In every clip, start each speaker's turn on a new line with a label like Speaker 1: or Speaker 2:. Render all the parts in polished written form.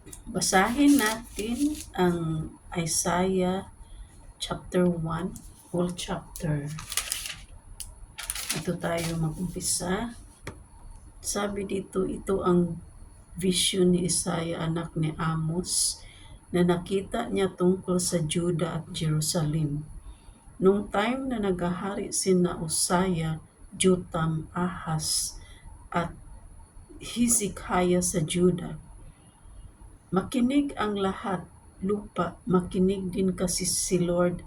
Speaker 1: Basahin natin ang Isaiah chapter 1, whole chapter. Ito tayo mag-umpisa. Sabi dito, ito ang vision ni Isaiah, anak ni Amos, na nakita niya tungkol sa Juda at Jerusalem. Nung time na nagahari sina Uzziah, Jotham, Ahaz, at Hezekiah sa Juda, makinig ang lahat, lupa, makinig din kasi si Lord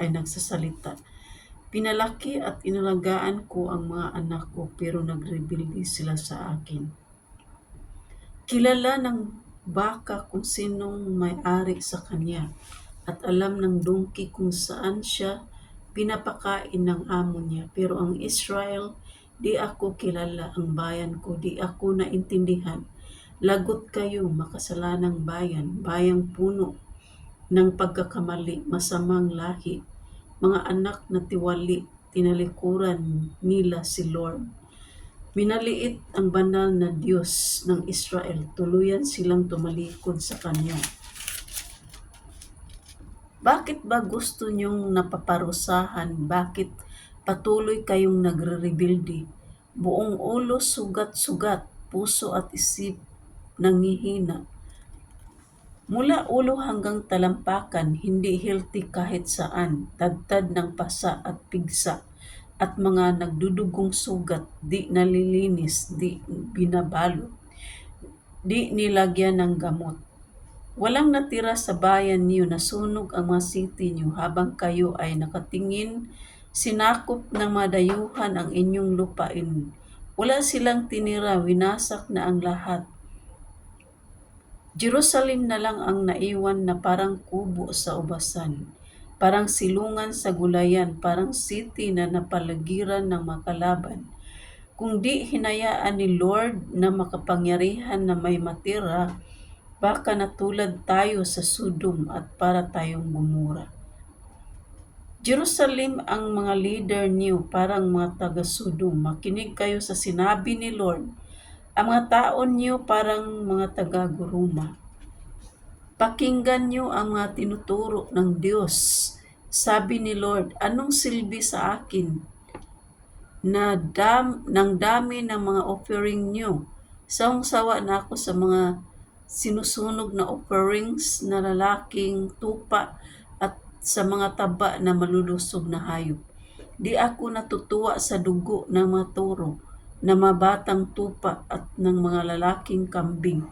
Speaker 1: ay nagsasalita. Pinalaki at inalagaan ko ang mga anak ko pero nagrebelde sila sa akin. Kilala ng baka kung sinong may-ari sa kanya at alam ng donkey kung saan siya pinapakain ng amo niya. Pero ang Israel, di ako kilala, ang bayan ko, di ako naintindihan. Lagot kayo, makasalanang bayan, bayang puno ng pagkakamali, masamang lahi, mga anak na tiwali, tinalikuran nila si Lord. Minaliit ang banal na Diyos ng Israel, tuluyan silang tumalikod sa Kanya. Bakit ba gusto niyong napaparusahan? Bakit patuloy kayong nagre-rebuildi? Buong ulo sugat-sugat, puso at isip nangihina. Mula ulo hanggang talampakan, hindi healthy kahit saan, tadtad ng pasa at pigsa, at mga nagdudugong sugat, di nalilinis, di binabalot, di nilagyan ng gamot. Walang natira sa bayan niyo, nasunog ang mga city niyo habang kayo ay nakatingin, sinakop ng madayuhan ang inyong lupain. Wala silang tinira, winasak na ang lahat. Jerusalem na lang ang naiwan na parang kubo sa ubasan, parang silungan sa gulayan, parang city na napaligiran ng makalaban. Kung di hinayaan ni Lord na makapangyarihan na may matira, baka natulad tayo sa Sodom at para tayong Gomora. Jerusalem, ang mga leader niyo parang mga taga-Sodom. Makinig kayo sa sinabi ni Lord. Ang mga taon niyo parang mga taga-Guruma. Pakinggan niyo ang mga tinuturo ng Diyos. Sabi ni Lord, anong silbi sa akin ng dami ng mga offering niyo? Sawang-sawa na ako sa mga sinusunog na offerings na lalaking tupa at sa mga taba na malulusog na hayop. Di ako natutuwa sa dugo ng mga toro na mabatang tupa at ng mga lalaking kambing.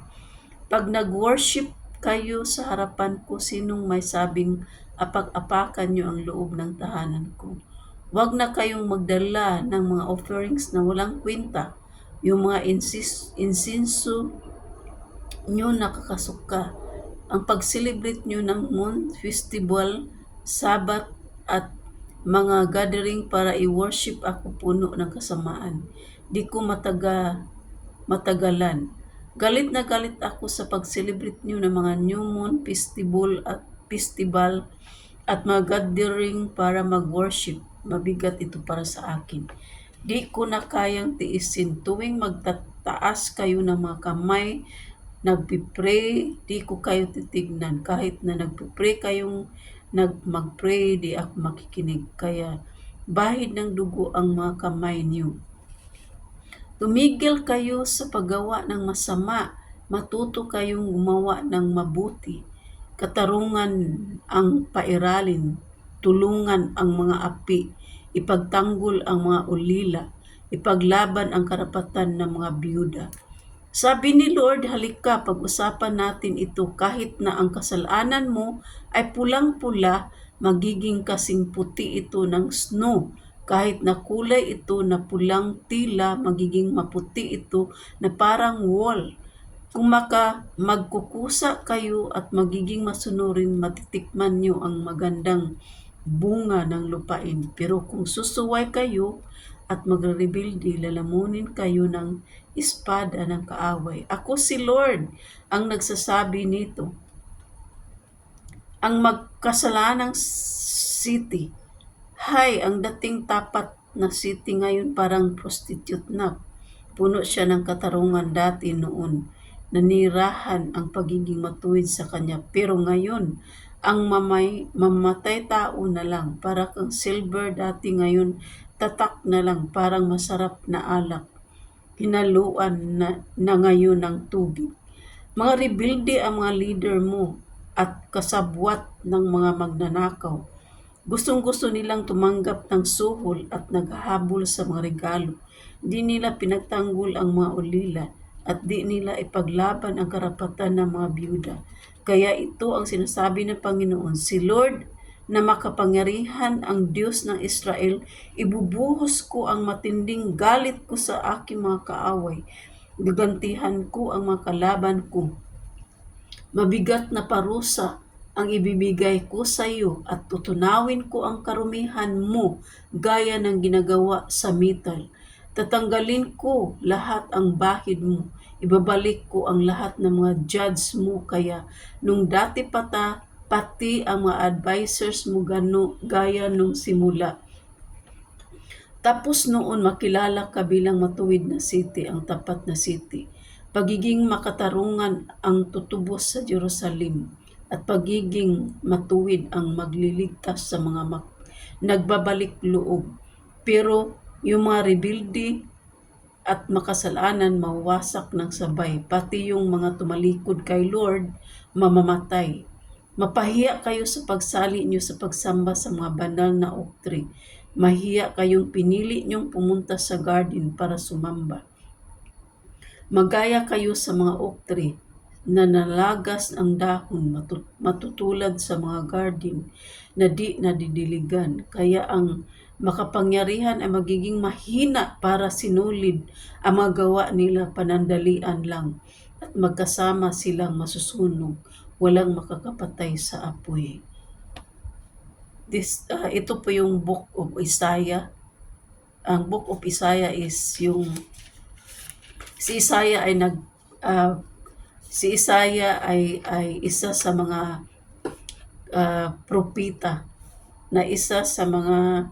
Speaker 1: Pag nag-worship kayo sa harapan ko, sinong may sabing apag-apakan niyo ang loob ng tahanan ko? Huwag na kayong magdala ng mga offerings na walang kwenta. Yung mga insinso nyo nakakasuka. Ang pag-celebrate nyo ng moon festival, sabat at mga gathering para i-worship ako puno ng kasamaan. Di ko matagalan. Galit na galit ako sa pag-celebrate nyo ng mga new moon festival at mga gathering para mag-worship. Mabigat ito para sa akin. Di ko na kayang tiisin tuwing magtataas kayo ng mga kamay, nagpipray, di ko kayo titignan. Kahit na nagpipray kayong mag-pray, di ako makikinig. Kaya bahid ng dugo ang mga kamay niyo. Tumigil kayo sa paggawa ng masama, matuto kayong gumawa ng mabuti. Katarungan ang pairalin, tulungan ang mga api, ipagtanggol ang mga ulila, ipaglaban ang karapatan ng mga biyuda. Sabi ni Lord, halika, pag-usapan natin ito. Kahit na ang kasalanan mo ay pulang-pula, magiging kasing puti ito ng snow. Kahit na kulay ito na pulang tila, magiging maputi ito na parang wool. Kung magkukusa kayo at magiging masunurin, matitikman nyo ang magandang bunga ng lupain. Pero kung susuway kayo at magre-rebelde, lalamunin kayo ng espada ng kaaway. Ako si Lord ang nagsasabi nito. Ang magkasalanang city. Hay, ang dating tapat na city ngayon parang prostitute na. Puno siya ng katarungan dati noon. nanirahan ang pagiging matuwid sa Kanya. Pero ngayon, ang mamatay tao na lang, para kang silver dati ngayon, tatak na lang, parang masarap na alak, hinaluan na ngayon ng tubig. Mga rebelde ang mga leader mo at kasabwat ng mga magnanakaw. Gustong-gusto nilang tumanggap ng suhol at naghahabol sa mga regalo. Di nila pinagtanggol ang mga ulila at di nila ipaglaban ang karapatan ng mga byuda. Kaya ito ang sinasabi ng Panginoon, si Lord na makapangyarihan, ang Diyos ng Israel, ibubuhos ko ang matinding galit ko sa aking mga kaaway. Gagantihan ko ang mga kalaban ko. Mabigat na parusa ang ibibigay ko sa iyo at tutunawin ko ang karumihan mo gaya ng ginagawa sa Mital. Tatanggalin ko lahat ang bahid mo. Ibabalik ko ang lahat ng mga judge mo kaya nung dati pati ang mga advisors mo gaya nung simula. Tapos noon makilala ka bilang matuwid na city, ang tapat na city. Pagiging makatarungan ang tutubos sa Jerusalem at pagiging matuwid ang magliligtas sa mga nagbabalik loob. Pero yung mga rebelde at makasalanan mawasak ng sabay, pati yung mga tumalikod kay Lord mamamatay. Mapahiya kayo sa pagsali niyo sa pagsamba sa mga banal na oktri. Mahiya kayong pinili niyong pumunta sa garden para sumamba. Magaya kayo sa mga oktri na nalagas ang dahon, matutulad sa mga garden na di nadidiligan. Kaya ang makapangyarihan ay magiging mahina para sinulid ang mga gawa nila, panandalian lang at magkasama silang masusunog, walang makakapatay sa apoy. Ito po yung Book of Isaiah. Ang Book of Isaiah is yung si Isaiah ay isa sa mga propeta na isa sa mga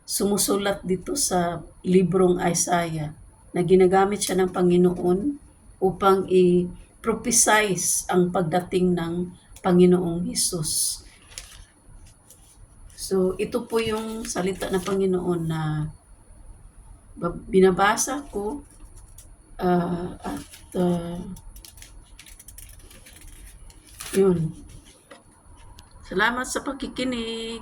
Speaker 1: sumusulat dito sa librong Isaiah na ginagamit siya ng Panginoon upang i-prophesize ang pagdating ng Panginoong Hesus. So, ito po yung salita ng Panginoon na binabasa ko at yun. Salamat sa pakikinig.